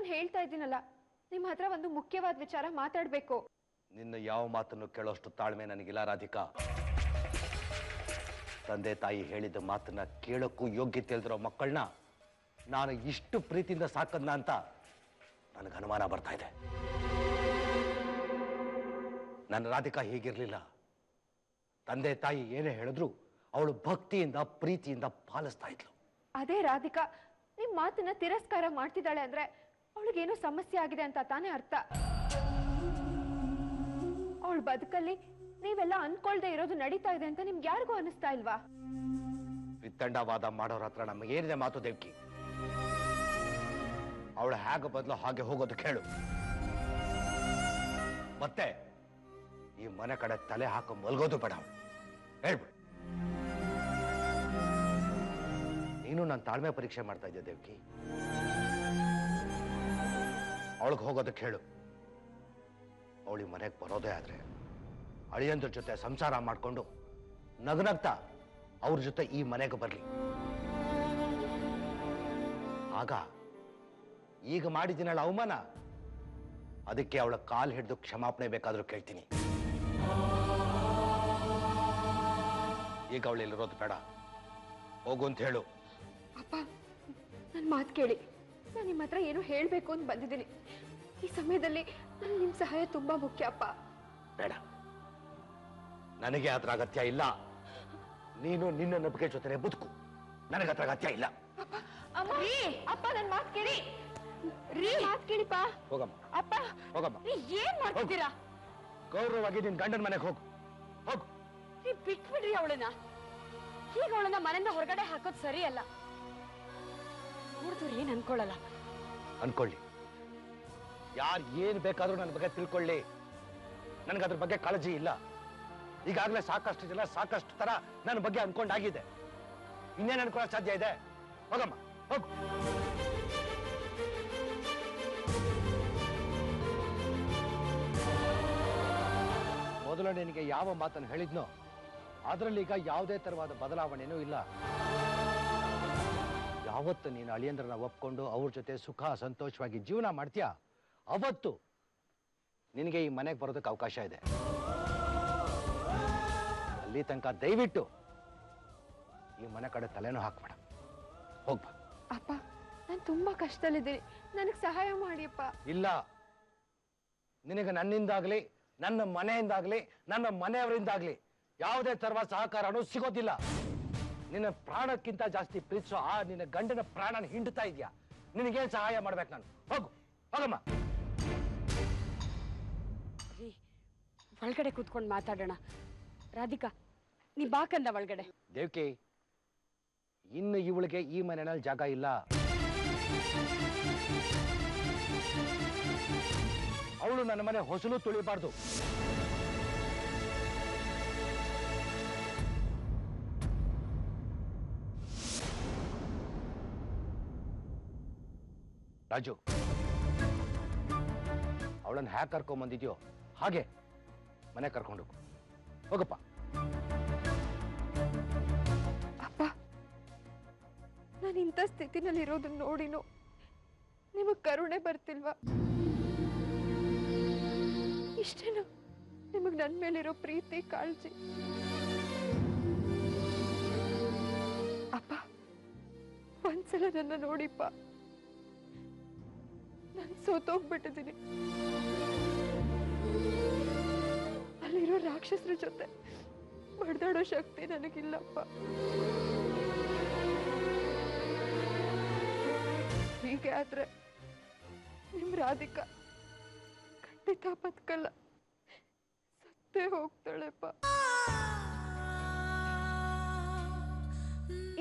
ನಾನು ಹೇಳ್ತಾ ಇದ್ದೀನಲ್ಲ, ನಿಮ್ಮ ಹತ್ರ ಒಂದು ಮುಖ್ಯವಾದ ವಿಚಾರ ಮಾತಾಡಬೇಕು. ನಿನ್ನ ಯಾವ ಮಾತನ್ನು ಕೇಳೋಷ್ಟು ತಾಳ್ಮೆ ನನಗಿಲ್ಲ ರಾಧಿಕಾ. ತಂದೆ ತಾಯಿ ಹೇಳಿದ ಮಾತನ್ನ ಕೇಳೋಕ್ಕೂ ಯೋಗ್ಯತೆ ಇಲ್ದಿರೋ ಮಕ್ಕಳನ್ನ ನಾನು ಇಷ್ಟು ಪ್ರೀತಿಯಿಂದ ಸಾಕದ್ನ ಅಂತ ನನಗೆ ಅನುಮಾನ ಬರ್ತಾ ಇದೆ. ನನ್ನ ರಾಧಿಕಾ ಹೀಗಿರ್ಲಿಲ್ಲ. ತಂದೆ ತಾಯಿ ಏನೇ ಹೇಳಿದ್ರು ಅವಳು ಭಕ್ತಿಯಿಂದ ಪ್ರೀತಿಯಿಂದ ಪಾಲಿಸ್ತಾ ಇದ್ಲು. ಅದೇ ರಾಧಿಕಾ ನಿಮ್ಮ ಮಾತನ್ನ ತಿರಸ್ಕಾರ ಮಾಡ್ತಿದ್ದಾಳೆ ಅಂದ್ರೆ ಅವಳಿಗೇನೋ ಸಮಸ್ಯೆ ಆಗಿದೆ ಅಂತ ತಾನೇ ಅರ್ಥ. ಅವಳ ಬದುಕಲ್ಲಿ ನೀವೆಲ್ಲ ಅನ್ಕೊಳ್ದೆ ಇರೋದು ನಡೀತಾ ಇದೆ ಅಂತ ನಿಮ್ಗೆ ಯಾರಿಗೂ ಅನಿಸ್ತಾ ಇಲ್ವಾ? ವಿತ್ತಂಡವಾದ ಮಾಡೋರ ಹತ್ರ ನಮಗೇನಿದೆ ಮಾತು ದೇವ್ಕಿ? ಅವಳು ಹೇಗೆ ಬದಲು ಹಾಗೆ ಹೋಗೋದು ಕೇಳು. ಮತ್ತೆ ಈ ಮನೆ ಕಡೆ ತಲೆ ಹಾಕೋ ಮಲ್ಗೋದು ಬೇಡ. ಅವಳು ಹೇಳ್ಬಿಡು. ನೀನು ನನ್ನ ತಾಳ್ಮೆ ಪರೀಕ್ಷೆ ಮಾಡ್ತಾ ಇದ್ದೆ ದೇವ್ಕಿ. ಅವಳಿಗೆ ಹೋಗೋದಕ್ಕೆ ಹೇಳು. ಅವಳಿ ಮನೆಗೆ ಬರೋದೇ ಆದ್ರೆ ಅಳಿಯಂದ್ರ ಜೊತೆ ಸಂಸಾರ ಮಾಡಿಕೊಂಡು ನಗನಗ್ತಾ ಅವ್ರ ಜೊತೆ ಈ ಮನೆಗೆ ಬರಲಿ. ಆಗ ಈಗ ಮಾಡಿದ್ದೀನಳ ಅವಮಾನ, ಅದಕ್ಕೆ ಅವಳ ಕಾಲು ಹಿಡಿದು ಕ್ಷಮಾಪಣೆ ಬೇಕಾದ್ರೂ ಕೇಳ್ತೀನಿ. ಈಗ ಅವಳಿಲ್ಲಿರೋದು ಬೇಡ, ಹೋಗು ಅಂತ ಹೇಳು. ಅಪ್ಪ ನನ್ನ ಮಾತು ಕೇಳಿ, ನಾನು ನಿಮ್ಮ ಹತ್ರ ಏನೋ ಹೇಳಬೇಕು ಅಂತ ಬಂದಿದ್ದೀನಿ. ಈ ಸಮಯದಲ್ಲಿ ನಿಮ್ಮ ಸಹಾಯ ತುಂಬಾ ಮುಖ್ಯ ಅಪ್ಪ. ಬೇಡ, ನನಗೆ ಅದ್ರ ಅಗತ್ಯ ಇಲ್ಲ. ನೀನು ನಿನ್ನ ನಂಬಿಕೆ ಜೊತೆ ಬದುಕು, ನನಗೆ ಅದ್ರ ಅಗತ್ಯ ಇಲ್ಲ. ಅಪ್ಪ ನನ್ನ ಮಾತು ಕೇಳಿ. ಮಾತು ಕೇಳಿಪ್ಪ. ಹೋಗಮ್ಮ. ಅಪ್ಪ ಹೋಗಮ್ಮ. ಏನ್ ಮಾಡ್ತಿದ್ದೀರಾ? ಗೌರವವಾಗಿ ನಿನ್ ಗಂಡನ ಮನೆಗೆ ಹೋಗು. ಹೋಗು. ಬಿಟ್ಬಿಡ್ರಿ ಅವಳನ್ನ. ಈಗ ಅವಳನ್ನ ಮನೆಯಿಂದ ಹೊರಗಡೆ ಹಾಕೋದು ಸರಿ ಅಲ್ಲ. ನೋಡಿದ್ರು ಏನ್ ಅನ್ಕೊಳ್ಳಲ್ಲ. ಅನ್ಕೊಳ್ಳಿ, ಯಾರು ಏನ್ ಬೇಕಾದ್ರೂ ನನ್ನ ಬಗ್ಗೆ ತಿಳ್ಕೊಳ್ಳಿ. ನನ್ಗದ್ರ ಬಗ್ಗೆ ಕಾಳಜಿ ಇಲ್ಲ. ಈಗಾಗಲೇ ಸಾಕಷ್ಟು ಜನ ಸಾಕಷ್ಟು ತರ ನನ್ನ ಬಗ್ಗೆ ಅನ್ಕೊಂಡಾಗಿದೆ. ಇನ್ನೇನು ಅನ್ಕೊಳ್ಳೋಕೆ ಸಾಧ್ಯ ಇದೆ? ಹೋಗಮ್ಮ, ಹೋಗು. ಮೊದಲು ನಿನಗೆ ಯಾವ ಮಾತನ್ನು ಹೇಳಿದ್ನೋ ಅದರಲ್ಲಿ ಈಗ ಯಾವುದೇ ತರವಾದ ಬದಲಾವಣೆನೂ ಇಲ್ಲ. ಯಾವತ್ತು ನೀನು ಅಳಿಯಂದ್ರನ್ನ ಒಪ್ಕೊಂಡು ಅವ್ರ ಜೊತೆ ಸುಖ ಸಂತೋಷವಾಗಿ ಜೀವನ ಮಾಡ್ತೀಯಾ ಅವತ್ತು ನಿನಗೆ ಈ ಮನೆಗೆ ಬರೋದಕ್ಕೆ ಅವಕಾಶ ಇದೆ. ಅಲ್ಲಿ ತನಕ ದಯವಿಟ್ಟು ಈ ಮನೆ ಕಡೆ ತಲೆನೂ ಹಾಕ್ಬೇಡ. ಹೋಗ್ಬಾ. ಅಪ್ಪ ನಾನು ತುಂಬಾ ಕಷ್ಟದಲ್ಲಿದ್ದೀನಿ, ನನಗೆ ಸಹಾಯ ಮಾಡಿಯಪ್ಪ. ಇಲ್ಲ, ನಿನಗೆ ನನ್ನಿಂದಾಗ್ಲಿ ನನ್ನ ಮನೆಯಿಂದಾಗ್ಲಿ ನನ್ನ ಮನೆಯವರಿಂದಾಗ್ಲಿ ಯಾವುದೇ ತರವಾದ ಸಹಕಾರನೂ ಸಿಗೋದಿಲ್ಲ. ನಿನ್ನ ಪ್ರಾಣಕ್ಕಿಂತ ಜಾಸ್ತಿ ಪ್ರೀತಿಸೋ ಆ ನಿನ್ನ ಗಂಡನ ಪ್ರಾಣನ ಹಿಂಡ್ತಾ ಇದೆಯಾ? ನಿನಗೇನ್ ಸಹಾಯ ಮಾಡ್ಬೇಕು ನಾನು? ಹೋಗು, ಹೋಗಮ್ಮ. ಒಳಗಡೆ ಕೂತ್ಕೊಂಡು ಮಾತಾಡೋಣ. ರಾಧಿಕಾ ನೀ ಬಾಕಂದ ಒಳಗಡೆ. ದೇವ್ಕಿ, ಇನ್ನು ಇವಳಿಗೆ ಈ ಮನೆಯಲ್ಲಿ ಜಾಗ ಇಲ್ಲ. ಅವಳು ನನ್ನ ಮನೆ ಹೊಸಲು ತುಳಿಬಾರ್ದು. ರಾಜು, ಅವಳನ್ನು ಹ್ಯಾಕ್ ಕರ್ಕೊಂಬಂದಿದ್ಯೋ ಹಾಗೆ ಮನೆ ಕರ್ಕೊಂಡು ಹೋಗಪ್ಪ. ಅಪ್ಪ ನಾನು ಇಂಥ ಸ್ಥಿತಿನಲ್ಲಿರೋದನ್ನ ನೋಡಿನೋ ನಿಮಗ್ ಕರುಣೆ ಬರ್ತಿಲ್ವಾ? ಇಷ್ಟೇನಾ ನಿಮಗ್ ನನ್ ಮೇಲಿರೋ ಪ್ರೀತಿ ಕಾಳಜಿ? ಅಪ್ಪ ಒಂದ್ಸಲ ನನ್ನ ನೋಡಿಪ್ಪ, ನಾನು ಸೋತೋಗ್ಬಿಟ್ಟಿದ್ದೀನಿ. ಅಲ್ಲಿರೋ ರಾಕ್ಷಸರ ಜೊತೆ ಬಡ್ದಾಡೋ ಶಕ್ತಿ ನನಗಿಲ್ಲಪ್ಪ. ಹೀಗೆ ಆದ್ರೆ ನಿಮ್ ರಾಧಿಕಾ ಖಂಡಿತ ಬದುಕಲ್ಲ, ಸತ್ತೇ ಹೋಗ್ತಾಳೆಪ್ಪ.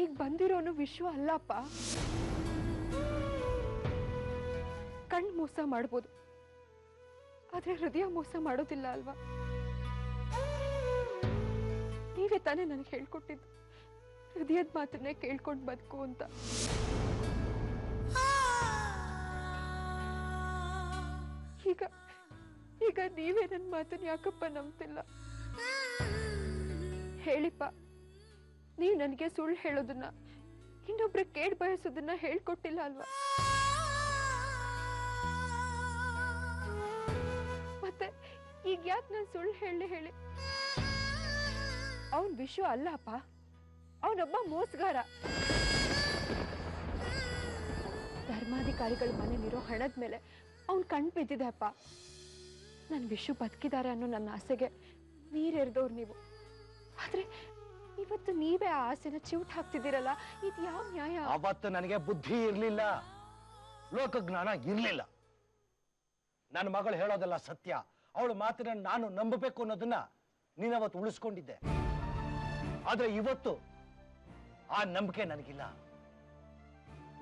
ಈಗ ಬಂದಿರೋನು ವಿಶ್ವ ಅಲ್ಲಪ್ಪ. ಕಣ್ ಮೋಸ ಮಾಡ್ಬೋದು, ಆದ್ರೆ ಹೃದಯ ಮೋಸ ಮಾಡೋದಿಲ್ಲ ಅಲ್ವಾ? ನೀವೇ ತಾನೇ ನನಗೆ ಹೇಳ್ಕೊಟ್ಟಿದ್ದು ಹೃದಯದ ಮಾತನ್ನೇ ಕೇಳ್ಕೊಂಡು ಬದುಕು ಅಂತ. ಈಗ ಈಗ ನೀವೇ ನನ್ನ ಮಾತನ್ನ ಯಾಕಪ್ಪ ನಂಬ್ತಿಲ್ಲ? ಹೇಳಿಪ್ಪ, ನೀವು ನನಗೆ ಸುಳ್ಳು ಹೇಳೋದನ್ನ, ಇನ್ನೊಬ್ರ ಕೇಡ್ ಬಯಸೋದನ್ನ ಹೇಳ್ಕೊಟ್ಟಿಲ್ಲ ಅಲ್ವಾ? ಈಗ ಯಾಕೆ ನಾನು ಸುಳ್ಳು ಹೇಳಿ ಅವನ್ ವಿಷು ಅಲ್ಲ ಅಪ್ಪ, ಅವನೊಬ್ಬ ಮೋಸಗಾರ. ಧರ್ಮಾಧಿಕಾರಿಗಳ ಮನೇಲಿರೋ ಹಣದ ಮೇಲೆ ಅವನ್ ಕಣ್ ಬಿದ್ದಿದೆ ಅಪ್ಪ. ನನ್ನ ವಿಷು ಬದುಕಿದ್ದಾರೆ ಅನ್ನೋ ನನ್ನ ಆಸೆಗೆ ನೀರೆರೆದವ್ರು ನೀವು. ಆದ್ರೆ ಇವತ್ತು ನೀವೇ ಆ ಆಸೆನ ಚಿವುಟ್ ಹಾಕ್ತಿದ್ದೀರಲ್ಲ, ಇದು ಯಾವ ನ್ಯಾಯ? ಅವತ್ತು ನನಗೆ ಬುದ್ಧಿ ಇರ್ಲಿಲ್ಲ, ಲೋಕಜ್ಞಾನ ಇರ್ಲಿಲ್ಲ. ನನ್ನ ಮಗಳು ಹೇಳೋದಲ್ಲ ಸತ್ಯ, ಅವಳ ಮಾತಿನ ನಾನು ನಂಬಬೇಕು ಅನ್ನೋದನ್ನ ನೀನವತ್ತು ಉಳಿಸ್ಕೊಂಡಿದ್ದೆ. ಆದ್ರೆ ಇವತ್ತು ಆ ನಂಬಿಕೆ ನನಗಿಲ್ಲ.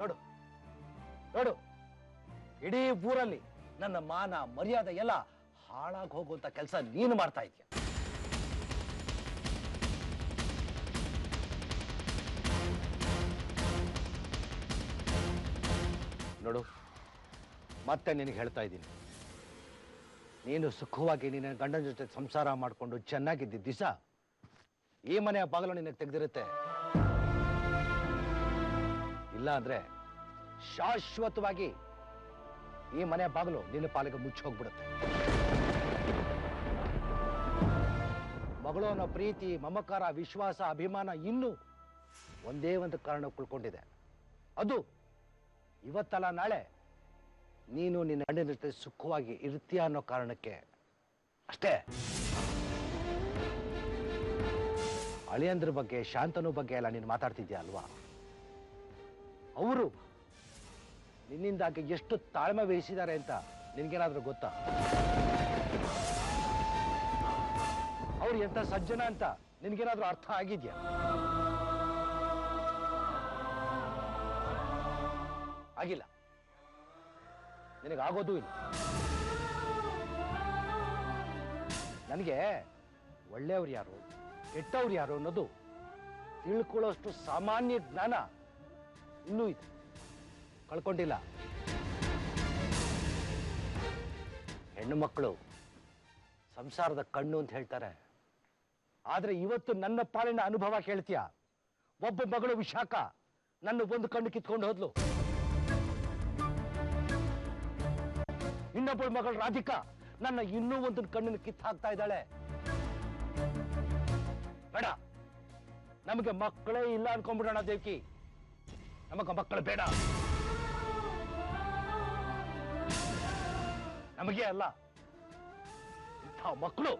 ನೋಡು ನೋಡು, ಇಡೀ ಊರಲ್ಲಿ ನನ್ನ ಮಾನ ಮರ್ಯಾದೆ ಎಲ್ಲ ಹಾಳಾಗಿ ಹೋಗುವಂತ ಕೆಲಸ ನೀನು ಮಾಡ್ತಾ ಇದೀಯ. ನೋಡು, ಮತ್ತೆ ನಿನಗೆ ಹೇಳ್ತಾ ಇದ್ದೀನಿ, ನೀನು ಸುಖವಾಗಿ ನಿನ್ನ ಗಂಡನ ಜೊತೆ ಸಂಸಾರ ಮಾಡಿಕೊಂಡು ಚೆನ್ನಾಗಿದ್ದ ದಿವಸ ಈ ಮನೆಯ ಬಾಗಿಲು ನಿನಗೆ ತೆಗೆದಿರುತ್ತೆ. ಇಲ್ಲ ಅಂದ್ರೆ ಶಾಶ್ವತವಾಗಿ ಈ ಮನೆಯ ಬಾಗಿಲು ನಿನ್ನ ಪಾಲಿಗೆ ಮುಚ್ಚಿ ಹೋಗ್ಬಿಡುತ್ತೆ. ಮಗಳು ಅನ್ನೋ ಪ್ರೀತಿ, ಮಮಕಾರ, ವಿಶ್ವಾಸ, ಅಭಿಮಾನ ಇನ್ನೂ ಒಂದೇ ಒಂದು ಕಾರಣ ಉಳ್ಕೊಂಡಿದೆ. ಅದು ಇವತ್ತಲ್ಲ ನಾಳೆ ನೀನು ನಿನ್ನ ಗಂಡನ ಜೊತೆ ಸುಖವಾಗಿ ಇರ್ತೀಯ ಅನ್ನೋ ಕಾರಣಕ್ಕೆ ಅಷ್ಟೇ. ಅಳಿಯಂದ್ರ ಬಗ್ಗೆ, ಶಾಂತನು ಬಗ್ಗೆ ಎಲ್ಲ ನೀನು ಮಾತಾಡ್ತಿದ್ಯಾ ಅಲ್ವಾ? ಅವರು ನಿನ್ನಿಂದಾಗಿ ಎಷ್ಟು ತಾಳ್ಮೆ ವಹಿಸಿದ್ದಾರೆ ಅಂತ ನಿನ್ಗೇನಾದ್ರೂ ಗೊತ್ತಾ? ಅವ್ರು ಎಂತ ಸಜ್ಜನ ಅಂತ ನಿನ್ಗೇನಾದ್ರೂ ಅರ್ಥ ಆಗಿದ್ಯಾ? ಆಗಿಲ್ಲ, ನಿನಗಾಗೋದೂ ಇಲ್ಲ. ನನಗೆ ಒಳ್ಳೆಯವ್ರು ಯಾರು, ಕೆಟ್ಟವ್ರು ಯಾರು ಅನ್ನೋದು ತಿಳ್ಕೊಳ್ಳೋಷ್ಟು ಸಾಮಾನ್ಯ ಜ್ಞಾನ ಇನ್ನೂ ಇದೆ, ಕಳ್ಕೊಂಡಿಲ್ಲ. ಹೆಣ್ಣು ಮಕ್ಕಳು ಸಂಸಾರದ ಕಣ್ಣು ಅಂತ ಹೇಳ್ತಾರೆ. ಆದ್ರೆ ಇವತ್ತು ನನ್ನ ಪಾಲಿನ ಅನುಭವ ಕೇಳ್ತೀಯ. ಒಬ್ಬ ಮಗಳು ವಿಶಾಖ ನನ್ನ ಒಂದು ಕಣ್ಣು ಕಿತ್ಕೊಂಡು ಹೋದ್ಲು, ಇನ್ನೊಬ್ಬಳ ಮಗಳು ರಾಧಿಕಾ ನನ್ನ ಇನ್ನೂ ಒಂದು ಕಣ್ಣನ್ನು ಕಿತ್ತು ಹಾಕ್ತಾ ಇದ್ದಾಳೆ. ಬೇಡ, ನಮಗೆ ಮಕ್ಕಳೇ ಇಲ್ಲ ಅನ್ಕೊಂಡ್ಬಿಡೋಣ ದೇವಕಿ. ನಮಗ ಮಕ್ಕಳು ಬೇಡ, ನಮಗೆ ಅಲ್ಲ, ಇಂಥ ಮಕ್ಕಳು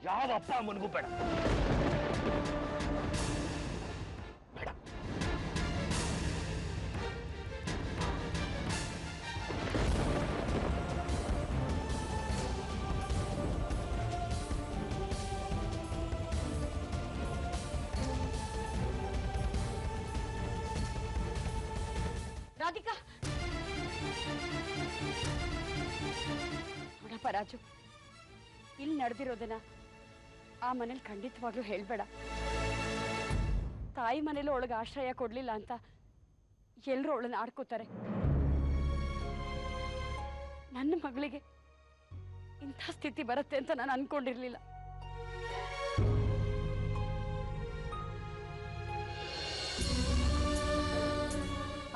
ಯಾವ ಅಪ್ಪ ಅಮ್ಮನಿಗೂ ಬೇಡ. ಬೇಡ. ರಾಧಿಕಾ, ನೋಡಪ್ಪ ರಾಜು, ಇಲ್ಲಿ ನಡೆದಿರೋದನ್ನ ಆ ಮನೇಲಿ ಖಂಡಿತವಾಗ್ಲೂ ಹೇಳ್ಬೇಡ. ತಾಯಿ ಮನೇಲಿ ಒಳಗೆ ಆಶ್ರಯ ಕೊಡ್ಲಿಲ್ಲ ಅಂತ ಎಲ್ಲರೂ ಅವಳನ್ನ ಆಡ್ಕೋತಾರೆ. ನನ್ನ ಮಗಳಿಗೆ ಇಂಥ ಸ್ಥಿತಿ ಬರುತ್ತೆ ಅಂತ ನಾನು ಅನ್ಕೊಂಡಿರ್ಲಿಲ್ಲ.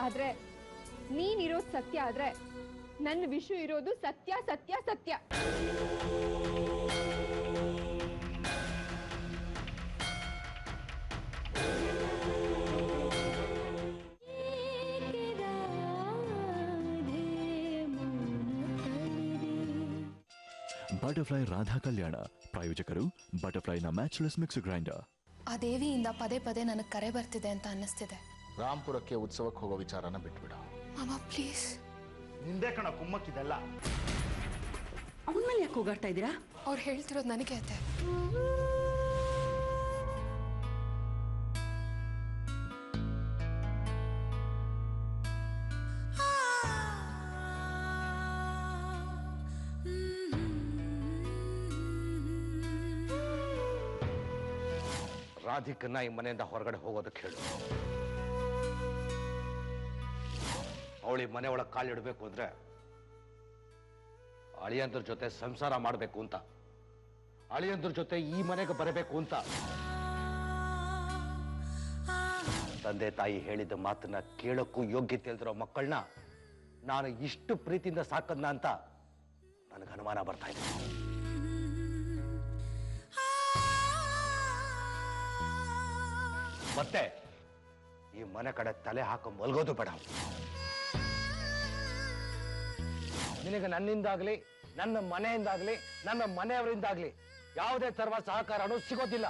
ಆದ್ರೆ ನೀನಿರೋದು ಸತ್ಯ ಆದ್ರೆ ನನ್ನ ವಿಷು ಇರೋದು ಸತ್ಯ ಸತ್ಯ ಸತ್ಯ. ಬಟರ್ಫ್ಲೈ ರಾಧಾ ಕಲ್ಯಾಣ ಪ್ರಾಯೋಜಕರು ಬಟರ್ಫ್ಲೈನ ಮ್ಯಾಚ್ಲೆಸ್ ಮಿಕ್ಸರ್ ಗ್ರೈಂಡರ್. ಆ ದೇವಿಯಿಂದ ಪದೇ ಪದೇ ನನಗೆ ಕರೆ ಬರ್ತಿದೆ ಅಂತ ಅನ್ನಿಸ್ತಿದೆ. ರಾಂಪುರಕ್ಕೆ ಉತ್ಸವಕ್ಕೆ ಹೋಗೋ ವಿಚಾರನ ಬಿಟ್ಬಿಡ. ಮಾಮ ಪ್ಲೀಸ್. ನಿಂದೆ ಕಣ ಕುಮ್ಮಕ್ಕಿದೆಲ್ಲ. ಅವನ ಮೇಲೆ ಯಾಕೆ ಹೋಗಾಡ್ತಾ ಇದ್ದೀರಾ? ಅವ್ರು ಹೇಳ್ತಿರೋದು ನನಗೆ ಅತ್ತೆ. ರಾಧಿಕನ್ನ ಈ ಮನೆಯಿಂದ ಹೊರಗಡೆ ಹೋಗೋದಕ್ಕೆ ಹೇಳು. ಅವಳಿ ಮನೆ ಒಳಗೆ ಕಾಲಿಡಬೇಕು ಅಂದ್ರೆ ಅಳಿಯಂದ್ರ ಜೊತೆ ಸಂಸಾರ ಮಾಡಬೇಕು ಅಂತ, ಅಳಿಯಂದ್ರ ಜೊತೆ ಈ ಮನೆಗೆ ಬರಬೇಕು ಅಂತ. ತಂದೆ ತಾಯಿ ಹೇಳಿದ ಮಾತನ್ನ ಕೇಳಕ್ಕೂ ಯೋಗ್ಯತೆ ಇಲ್ದಿರೋ ಮಕ್ಕಳನ್ನ ನಾನು ಇಷ್ಟು ಪ್ರೀತಿಯಿಂದ ಸಾಕದ್ನ ಅಂತ ನನಗೆ ಅನುಮಾನ ಬರ್ತಾ ಇದೆ. ಮತ್ತೆ ಈ ಮನೆ ಕಡೆ ತಲೆ ಹಾಕೋ ಮಲ್ಗೋದು ಬೇಡ. ನಿನಗೆ ನನ್ನಿಂದಾಗ್ಲಿ, ನನ್ನ ಮನೆಯಿಂದಾಗ್ಲಿ, ನನ್ನ ಮನೆಯವರಿಂದಾಗ್ಲಿ ಯಾವುದೇ ತರವಾದ ಸಹಕಾರನೂ ಸಿಗೋದಿಲ್ಲ.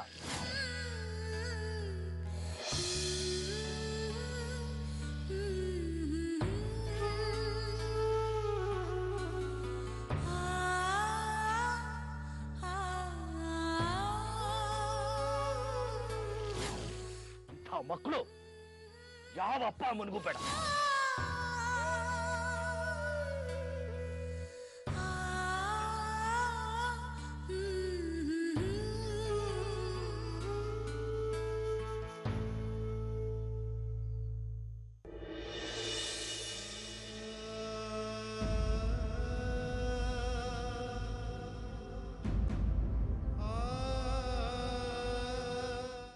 ಮಕ್ಕಳು ಯಾವ ಅಪ್ಪ ಅಮ್ಮನಿಗೂ ಬೇಡ.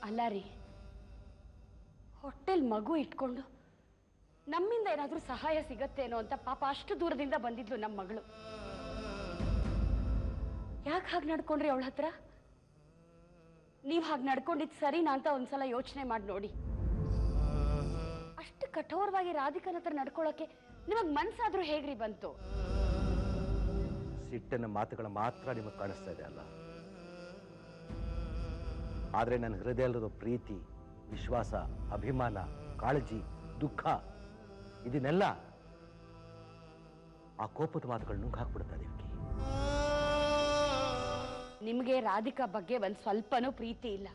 ಅಲ್ಲ ರೀ, ಹೊಟ್ಟೆಲ್ ಮಗು ಇಟ್ಕೊಂಡು ನಮ್ಮಿಂದ ಏನಾದ್ರೂ ಸಹಾಯ ಸಿಗತ್ತೇನೋ ಅಂತ ಪಾಪ ಅಷ್ಟು ದೂರದಿಂದ ಬಂದಿದ್ಲು ನಮ್ಮ ಮಗಳು. ಯಾಕೆ ಹಾಗೆ ನಡ್ಕೊಂಡ್ರಿ ಅವಳ ಹತ್ರ? ನೀವು ಹಾಗೆ ನಡ್ಕೊಂಡಿದ್ದು ಸರಿನಾ ಅಂತ ಒಂದ್ಸಲ ಯೋಚನೆ ಮಾಡಿ ನೋಡಿ. ಅಷ್ಟು ಕಠೋರವಾಗಿ ರಾಧಿಕನ ಹತ್ರ ನಡ್ಕೊಳ್ಳೋಕೆ ನಿಮಗ್ ಮನ್ಸಾದ್ರೂ ಹೇಗ್ರಿ ಬಂತು? ಸಿಟ್ಟಿನ ಮಾತುಗಳು ಮಾತ್ರ ನಿಮಗೆ ಕಾಣಿಸ್ತಾ ಇದೆ ಅಲ್ಲ, ಆದ್ರೆ ನನ್ನ ಹೃದಯದಲ್ಲಿರೋ ಪ್ರೀತಿ, ವಿಶ್ವಾಸ, ಅಭಿಮಾನ, ಕಾಳಜಿ, ದುಃಖ ಇದನ್ನೆಲ್ಲ ಆ ಕೋಪದ ಮಾತುಗಳು ನುಂಗ್ ಹಾಕ್ಬಿಡ್ತಾ ದೇವಕಿ. ನಿಮಗೆ ರಾಧಿಕಾ ಬಗ್ಗೆ ಒಂದ್ ಸ್ವಲ್ಪನೂ ಪ್ರೀತಿ ಇಲ್ಲ.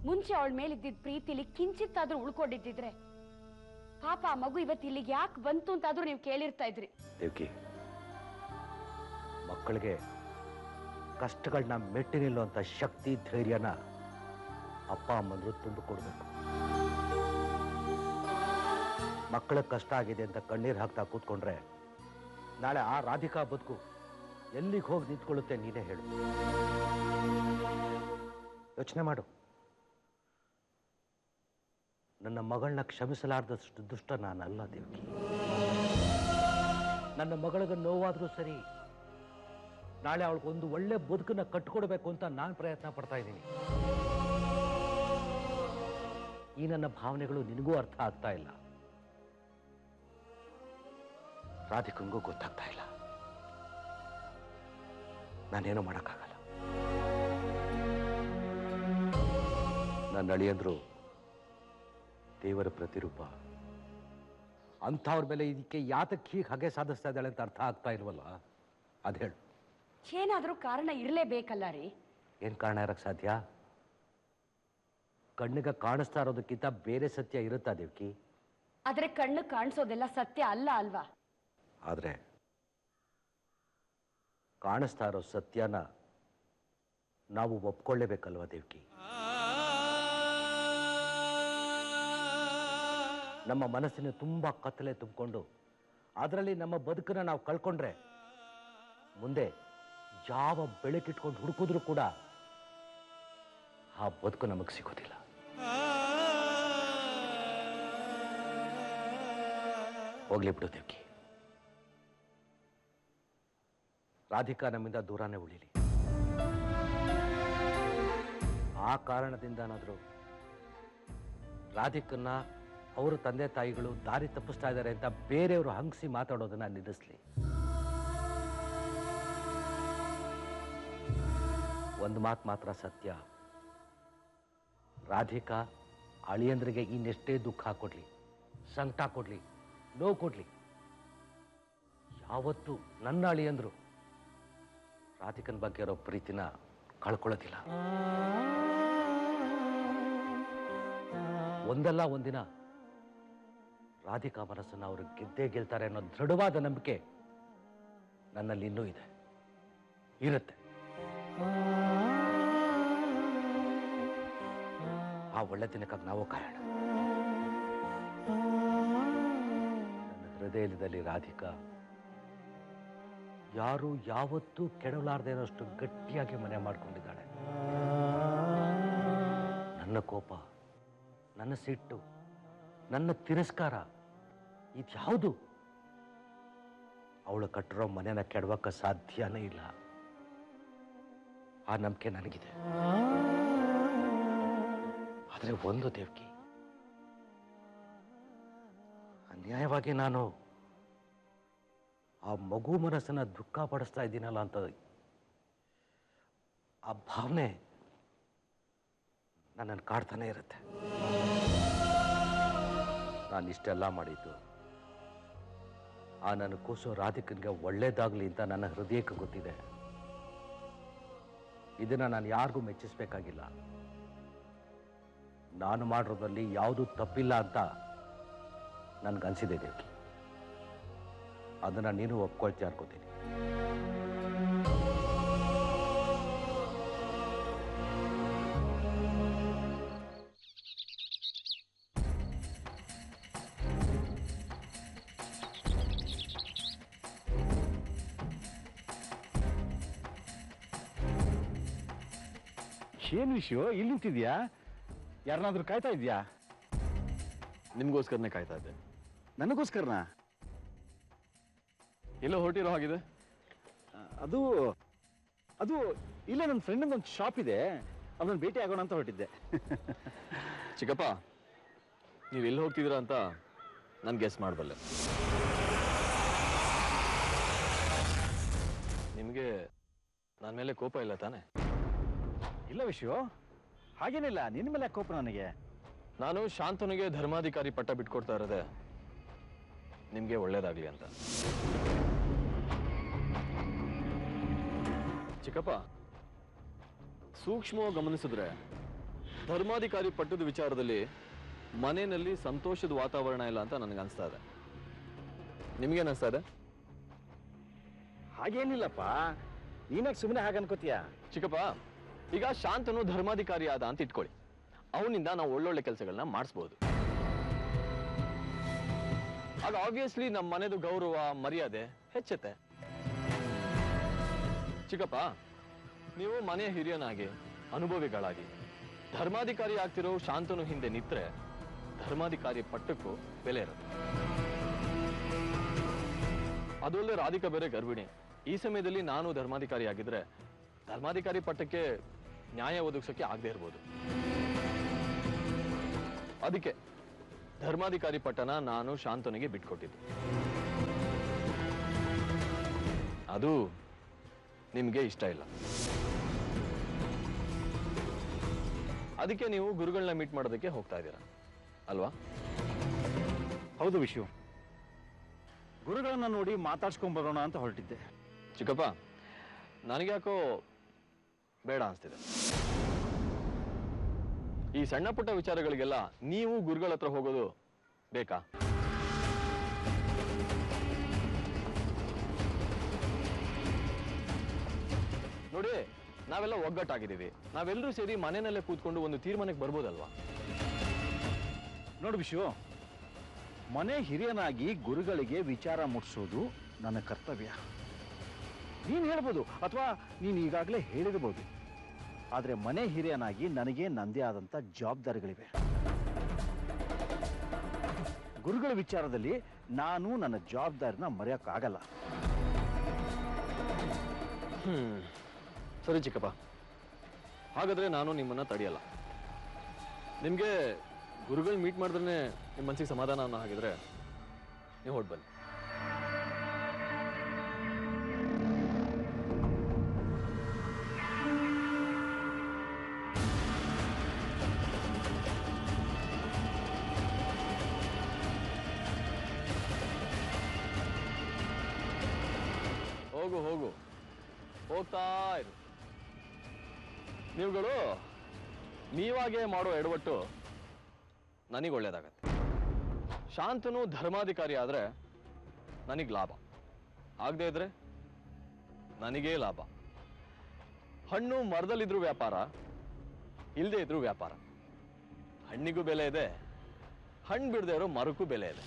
ಮುಂಚೆ ಅವಳ ಮೇಲಿದ್ದಿದ್ದ ಪ್ರೀತಿಲಿ ಕಿಂಚಿತ್ತಾದ್ರೂ ಉಳ್ಕೊಂಡಿದ್ದಿದ್ರೆ ಪಾಪ ಆ ಮಗು ಇವತ್ತು ಇಲ್ಲಿಗೆ ಯಾಕೆ ಬಂತು ಅಂತಾದ್ರೂ ನೀವು ಕೇಳಿರ್ತಾ ಇದ್ರಿ. ದೇವಕಿ, ಮಕ್ಕಳಿಗೆ ಕಷ್ಟಗಳನ್ನ ಮೆಟ್ಟಿ ನಿಲ್ಲುವಂತ ಶಕ್ತಿ, ಧೈರ್ಯನ ಅಪ್ಪ ಅಮ್ಮಂದ್ರು ತುಂಬಿಕೊಡ್ಬೇಕು. ಮಕ್ಕಳ ಕಷ್ಟ ಆಗಿದೆ ಅಂತ ಕಣ್ಣೀರು ಹಾಕ್ತಾ ಕೂತ್ಕೊಂಡ್ರೆ ನಾಳೆ ಆ ರಾಧಿಕಾ ಬದುಕು ಎಲ್ಲಿಗೆ ಹೋಗಿ ನಿಂತ್ಕೊಳ್ಳುತ್ತೆ ನೀನೇ ಹೇಳು. ಯೋಚನೆ ಮಾಡು. ನನ್ನ ಮಗಳನ್ನ ಕ್ಷಮಿಸಲಾರ್ದಷ್ಟು ದುಷ್ಟ ನಾನಲ್ಲ ದೇವಕಿ. ನನ್ನ ಮಗಳಿಗೆ ನೋವಾದ್ರೂ ಸರಿ, ನಾಳೆ ಅವಳಿಗೊಂದು ಒಳ್ಳೆ ಬದುಕನ್ನ ಕಟ್ಕೊಡ್ಬೇಕು ಅಂತ ನಾನು ಪ್ರಯತ್ನ ಪಡ್ತಾ ಇದ್ದೀನಿ. ಈ ನನ್ನ ಭಾವನೆಗಳು ನಿನಗೂ ಅರ್ಥ ಆಗ್ತಾ ಇಲ್ಲ, ರಾಧಿಕಂಗೂ ಗೊತ್ತಾಗ್ತಾ ಇಲ್ಲ. ನಾನೇನು ಮಾಡೋಕ್ಕಾಗಲ್ಲ. ನನ್ನ ಅಳಿಯಂದ್ರು ದೇವರ ಪ್ರತಿರೂಪ. ಅಂಥವ್ರ ಮೇಲೆ ಇದಕ್ಕೆ ಯಾತಕ್ಕೆ ಹೀಗೆ ಹಗೆ ಸಾಧಿಸ್ತಾ ಇದ್ದಾಳೆ ಅಂತ ಅರ್ಥ ಆಗ್ತಾ ಇಲ್ವಲ್ಲ, ಅದು ಹೇಳು. ಏನಾದ್ರೂ ಕಾರಣ ಇರಲೇಬೇಕಲ್ಲ ರೀ. ಏನ್ ಕಾರಣ ಇರಕ್ಕೆ ಸಾಧ್ಯ? ಕಣ್ಣಿಗೆ ಕಾಣಿಸ್ತಾ ಇರೋದಕ್ಕಿಂತ ಬೇರೆ ಸತ್ಯ ಇರುತ್ತಾ ದೇವಕಿ? ಆದ್ರೆ ಕಣ್ಣು ಕಾಣಿಸೋದೆಲ್ಲ ಸತ್ಯ ಅಲ್ಲ ಅಲ್ವಾ? ಆದ್ರೆ ಕಾಣಿಸ್ತಾ ಇರೋ ಸತ್ಯನ ನಾವು ಒಪ್ಕೊಳ್ಳೇಬೇಕಲ್ವಾ ದೇವಕಿ? ನಮ್ಮ ಮನಸ್ಸಿನ ತುಂಬಾ ಕತ್ತಲೆ ತುಂಬಿಕೊಂಡು ಅದರಲ್ಲಿ ನಮ್ಮ ಬದುಕನ್ನ ನಾವು ಕಳ್ಕೊಂಡ್ರೆ ಮುಂದೆ ಯಾವ ಬೆಳಕಿಟ್ಕೊಂಡು ಹುಡುಕಿದ್ರು ಕೂಡ ಆ ಬದುಕು ನಮಗೆ ಸಿಗೋದಿಲ್ಲ. ಹೋಗ್ಲಿ ಬಿಡು ದೇವಕಿ, ರಾಧಿಕಾ ನಮ್ಮಿಂದ ದೂರನೇ ಉಳಿಲಿ. ಆ ಕಾರಣದಿಂದನಾದ್ರೂ ರಾಧಿಕನ್ನ ಅವರು ತಂದೆ ತಾಯಿಗಳು ದಾರಿ ತಪ್ಪಿಸ್ತಾ ಇದ್ದಾರೆ ಅಂತ ಬೇರೆಯವರು ಹಂಗಿಸಿ ಮಾತಾಡೋದನ್ನ ನಿಲ್ಲಿಸ್ಲಿ. ಒಂದು ಮಾತು ಮಾತ್ರ ಸತ್ಯ, ರಾಧಿಕಾ ಅಳಿಯಂದ್ರಿಗೆ ಇನ್ನೆಷ್ಟೇ ದುಃಖ ಕೊಡ್ಲಿ, ಸಂಕಟ ಕೊಡ್ಲಿ, ನೋವು ಕೊಡ್ಲಿ, ಯಾವತ್ತೂ ನನ್ನ ಅಳಿಯಂದ್ರು ರಾಧಿಕನ ಬಗ್ಗೆ ಇರೋ ಪ್ರೀತಿನ ಕಳ್ಕೊಳ್ಳೋದಿಲ್ಲ. ಒಂದಲ್ಲ ಒಂದಿನ ರಾಧಿಕಾ ಮನಸ್ಸನ್ನು ಅವರು ಗೆದ್ದೇ ಗೆಲ್ತಾರೆ ಅನ್ನೋ ದೃಢವಾದ ನಂಬಿಕೆ ನನ್ನಲ್ಲಿ ಇನ್ನೂ ಇದೆ, ಇರುತ್ತೆ. ಆ ಒಳ್ಳೆ ದಿನಕ್ಕಾಗಿ ನಾವು ಕಾಯೋಣ. ನನ್ನ ಹೃದಯದಲ್ಲಿ ರಾಧಿಕಾ ಯಾರು ಯಾವತ್ತೂ ಕೆಡವಲಾರದೆ ಇರೋಷ್ಟು ಗಟ್ಟಿಯಾಗಿ ಮನೆ ಮಾಡ್ಕೊಂಡಿದ್ದಾಳೆ. ನನ್ನ ಕೋಪ, ನನ್ನ ಸಿಟ್ಟು, ನನ್ನ ತಿರಸ್ಕಾರ ಇದ್ಯಾವುದು ಅವಳು ಕಟ್ಟಿರೋ ಮನೆನ ಕೆಡವಕ್ಕೆ ಸಾಧ್ಯನೇ ಇಲ್ಲ. ಆ ನಂಬಿಕೆ ನನಗಿದೆ. ಆದರೆ ಒಂದು ದೇವಕಿ, ಅನ್ಯಾಯವಾಗಿ ನಾನು ಆ ಮಗು ಮನಸ್ಸನ್ನ ದುಃಖ ಪಡಿಸ್ತಾ ಇದ್ದೀನಲ್ಲ ಅಂತ ಆ ಭಾವನೆ ನನ್ನನ್ನು ಕಾಡ್ತಾನೆ ಇರುತ್ತೆ. ನಾನು ಇಷ್ಟೆಲ್ಲ ಮಾಡಿದ್ದು ಆ ನನ್ನ ಕೂಸು ರಾಧಿಕನಿಗೆ ಒಳ್ಳೇದಾಗ್ಲಿ ಅಂತ ನನ್ನ ಹೃದಯಕ್ಕೆ ಗೊತ್ತಿದೆ. ಇದನ್ನ ನಾನು ಯಾರಿಗೂ ಮೆಚ್ಚಿಸ್ಬೇಕಾಗಿಲ್ಲ. ನಾನು ಮಾಡಿರೋದ್ರಲ್ಲಿ ಯಾವುದೂ ತಪ್ಪಿಲ್ಲ ಅಂತ ನನ್ಗನ್ಸಿದೆ ದೇವಕಿ. ಅದನ್ನ ನೀನು ಒಪ್ಕೊಳ್ತೀಯ ಅನ್ಕೋತೀನಿ. ಏನ್ ವಿಷಯ ಇಲ್ಲಿ ನಿಂತಿದ್ಯಾ? ಯಾರನ್ನಾದ್ರೂ ಕಾಯ್ತಾ ಇದ್ಯಾ? ನಿಮ್ಗೋಸ್ಕರನೇ ಕಾಯ್ತಾ ಇದ್ದೆ. ನನಗೋಸ್ಕರನಾ? ಎಲ್ಲೋ ಹೊರಟಿರೋ ಹಾಗಿದೆ. ಅದು ಅದು ಇಲ್ಲೇ ನನ್ನ ಫ್ರೆಂಡ್ ಒಂದು ಶಾಪ್ ಇದೆ, ಅವನನ್ನ ಭೇಟಿ ಆಗೋಣ ಅಂತ ಹೊರಟಿದ್ದೆ. ಚಿಕ್ಕಪ್ಪ, ನೀವು ಎಲ್ಲಿ ಹೋಗ್ತಿದ್ದೀರಾ ಅಂತ ನಾನು ಗೆಸ್ ಮಾಡಬಲ್ಲೆ. ನಿಮಗೆ ನನ್ನ ಮೇಲೆ ಕೋಪ ಇಲ್ಲ ತಾನೆ? ಇಲ್ಲ ವಿಷಯ, ಹಾಗೇನಿಲ್ಲ. ನಿನ್ನ ಮೇಲೆ ಕೋಪ ನನಗೆ? ನಾನು ಶಾಂತನಿಗೆ ಧರ್ಮಾಧಿಕಾರಿ ಪಟ್ಟ ಬಿಟ್ಕೊಡ್ತಾ ಇರೋದೆ ನಿಮಗೆ ಒಳ್ಳೇದಾಗ್ಲಿ ಅಂತ. ಚಿಕ್ಕಪ್ಪ, ಸೂಕ್ಷ್ಮವಾಗಿ ಗಮನಿಸಿದ್ರೆ ಧರ್ಮಾಧಿಕಾರಿ ಪಟ್ಟದ ವಿಚಾರದಲ್ಲಿ ಮನೆಯಲ್ಲಿ ಸಂತೋಷದ ವಾತಾವರಣ ಇಲ್ಲ ಅಂತ ನನಗೆ ಅನಿಸ್ತಾ ಇದೆ. ನಿಮ್ಗೇನ್ ಅನಿಸ್ತಾ ಇದೆ? ಹಾಗೇನಿಲ್ಲಪ್ಪ, ನೀನಾಗ ಸುಮ್ಮನೆ ಹಾಗೆ ಅನ್ಕೋತೀಯ? ಚಿಕ್ಕಪ್ಪ, ಈಗ ಶಾಂತನು ಧರ್ಮಾಧಿಕಾರಿ ಆದ ಅಂತ ಇಟ್ಕೊಳ್ಳಿ. ಅವನಿಂದ ನಾವು ಒಳ್ಳೊಳ್ಳೆ ಕೆಲಸಗಳನ್ನ ಮಾಡಿಸ್ಬೋದು. ಆಗ ಆಬ್ವಿಯಸ್ಲಿ ನಮ್ಮ ಮನೆದು ಗೌರವ ಮರ್ಯಾದೆ ಹೆಚ್ಚುತ್ತೆ. ಚಿಕ್ಕಪ್ಪ, ನೀವು ಮನೆಯ ಹಿರಿಯನಾಗಿ ಅನುಭವಿಗಳಾಗಿ ಧರ್ಮಾಧಿಕಾರಿ ಆಗ್ತಿರೋ ಶಾಂತನು ಹಿಂದೆ ನಿಂತ್ರೆ ಧರ್ಮಾಧಿಕಾರಿ ಪಟ್ಟಕ್ಕೂ ಬೆಲೆ ಇರುತ್ತೆ. ಅದೊಳ್ಳೆ ರಾಧಿಕಾ ಬೇರೆ ಗರ್ಭಿಣಿ. ಈ ಸಮಯದಲ್ಲಿ ನಾನು ಧರ್ಮಾಧಿಕಾರಿ ಆಗಿದ್ರೆ ಧರ್ಮಾಧಿಕಾರಿ ಪಟ್ಟಕ್ಕೆ ನ್ಯಾಯ ಒದಗಿಸೋಕೆ ಆಗದೆ ಇರ್ಬೋದು. ಅದಕ್ಕೆ ಧರ್ಮಾಧಿಕಾರಿ ಪಟ್ಟನ ನಾನು ಶಾಂತನಿಗೆ ಬಿಟ್ಕೊಟ್ಟಿದ್ದೆ. ಅದು ನಿಮ್ಗೆ ಇಷ್ಟ ಇಲ್ಲ. ಅದಕ್ಕೆ ನೀವು ಗುರುಗಳನ್ನ ಮೀಟ್ ಮಾಡೋದಕ್ಕೆ ಹೋಗ್ತಾ ಇದ್ದೀರಾ ಅಲ್ವಾ? ಹೌದು ವಿಷಯ, ಗುರುಗಳನ್ನ ನೋಡಿ ಮಾತಾಡ್ಸ್ಕೊಂಡ್ ಬರೋಣ ಅಂತ ಹೊರಟಿದ್ದೆ. ಚಿಕ್ಕಪ್ಪ, ನನಗ್ಯಾಕೋ ಬೇಡ ಅನ್ಸ್ತಿದೆ. ಈ ಸಣ್ಣ ಪುಟ್ಟ ವಿಚಾರಗಳಿಗೆಲ್ಲ ನೀವು ಗುರುಗಳ ಹತ್ರ ಹೋಗೋದು ಬೇಕಾ? ನೋಡಿ, ನಾವೆಲ್ಲ ಒಗ್ಗಟ್ಟಾಗಿದ್ದೀವಿ. ನಾವೆಲ್ಲರೂ ಸೇರಿ ಮನೆಯಲ್ಲೇ ಕೂತ್ಕೊಂಡು ಒಂದು ತೀರ್ಮಾನಕ್ಕೆ ಬರ್ಬೋದಲ್ವಾ? ನೋಡು ವಿಷಯ, ಮನೆ ಹಿರಿಯನಾಗಿ ಗುರುಗಳಿಗೆ ವಿಚಾರ ಮುಟ್ಸೋದು ನನ್ನ ಕರ್ತವ್ಯ. ನೀನು ಹೇಳ್ಬೋದು ಅಥವಾ ನೀನು ಈಗಾಗಲೇ ಹೇಳಿರ್ಬೋದು, ಆದರೆ ಮನೆ ಹಿರಿಯನಾಗಿ ನನಗೆ ನಂದೇ ಆದಂಥ ಜವಾಬ್ದಾರಿಗಳಿವೆ. ಗುರುಗಳ ವಿಚಾರದಲ್ಲಿ ನಾನು ನನ್ನ ಜವಾಬ್ದಾರಿನ ಮರೆಯೋಕ್ಕಾಗಲ್ಲ. ಸರಿ ಚಿಕ್ಕಪ್ಪ, ಹಾಗಾದ್ರೆ ನಾನು ನಿಮ್ಮನ್ನ ತಡೆಯಲ್ಲ. ನಿಮ್ಗೆ ಗುರುಗಳು ಮೀಟ್ ಮಾಡಿದ್ರೆ ನಿಮ್ಮ ಮನಸ್ಸಿಗೆ ಸಮಾಧಾನ ಅನ್ನೋ ಹಾಗಿದ್ರೆ ನೀವು ಹೊರಟು ಬನ್ನಿ. ಹೋಗು ಹೋಗು, ಹೋಗ್ತಾ ಇರು. ನೀವುಗಳು ನೀವಾಗೇ ಮಾಡೋ ಎಡವಟ್ಟು ನನಗೆ ಒಳ್ಳೇದಾಗತ್ತೆ. ಶಾಂತನು ಧರ್ಮಾಧಿಕಾರಿ ಆದ್ರೆ ನನಗೆ ಲಾಭ, ಆಗದೆ ಇದ್ರೆ ನನಗೇ ಲಾಭ. ಹಣ್ಣು ಮರದಲ್ಲಿದ್ರು ವ್ಯಾಪಾರ, ಇಲ್ಲದೆ ಇದ್ರು ವ್ಯಾಪಾರ. ಹಣ್ಣಿಗೂ ಬೆಲೆ ಇದೆ, ಹಣ್ಣು ಬಿಡದೆ ಇರೋ ಮರಕ್ಕೂ ಬೆಲೆ ಇದೆ.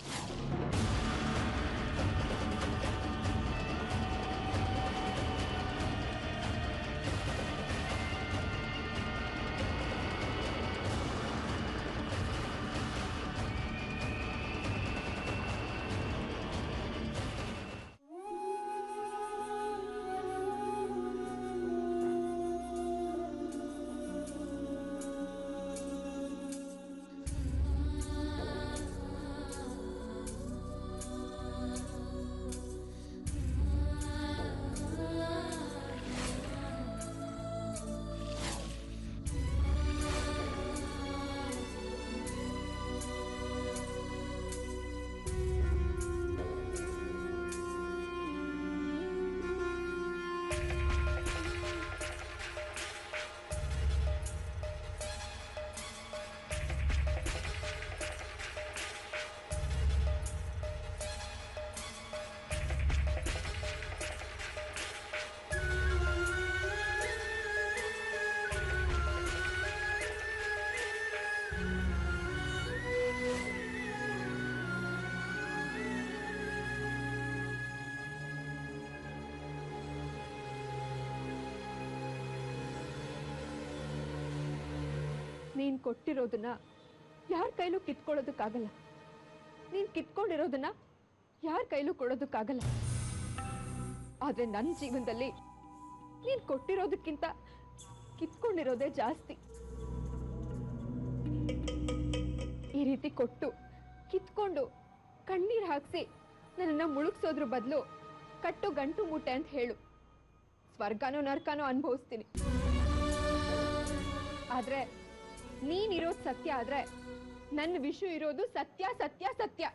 ನೀನ್ ಕೊಟ್ಟಿರೋದನ್ನ ಯಾರ ಕೈಲೂ ಕಿತ್ಕೊಳ್ಳೋದಕ್ಕಾಗಲ್ಲ. ನೀನ್ ಕಿತ್ಕೊಂಡಿರೋದನ್ನ ಯಾರ ಕೈಲೂ ಕೊಡೋದಕ್ಕಾಗಲ್ಲ. ಆದ್ರೆ ನನ್ನ ಜೀವನದಲ್ಲಿ ನೀನ್ ಕೊಟ್ಟಿರೋದಕ್ಕಿಂತ ಕಿತ್ಕೊಂಡಿರೋದೇ ಜಾಸ್ತಿ. ಈ ರೀತಿ ಕೊಟ್ಟು ಕಿತ್ಕೊಂಡು ಕಣ್ಣೀರ್ ಹಾಕ್ಸಿ ನನ್ನನ್ನ ಮುಳುಗ್ಸೋದ್ರ ಬದಲು ಕಟ್ಟು ಗಂಟು ಮೂಟೆ ಅಂತ ಹೇಳು. ಸ್ವರ್ಗನೋ ನರ್ಕನೋ ಅನುಭವಿಸ್ತೀನಿ. ಆದ್ರೆ ನೀನಿರೋದು ಸತ್ಯ ಆದ್ರೆ ನನ್ನ ವಿಷಯ ಇರೋದು ಸತ್ಯ ಸತ್ಯ ಸತ್ಯ.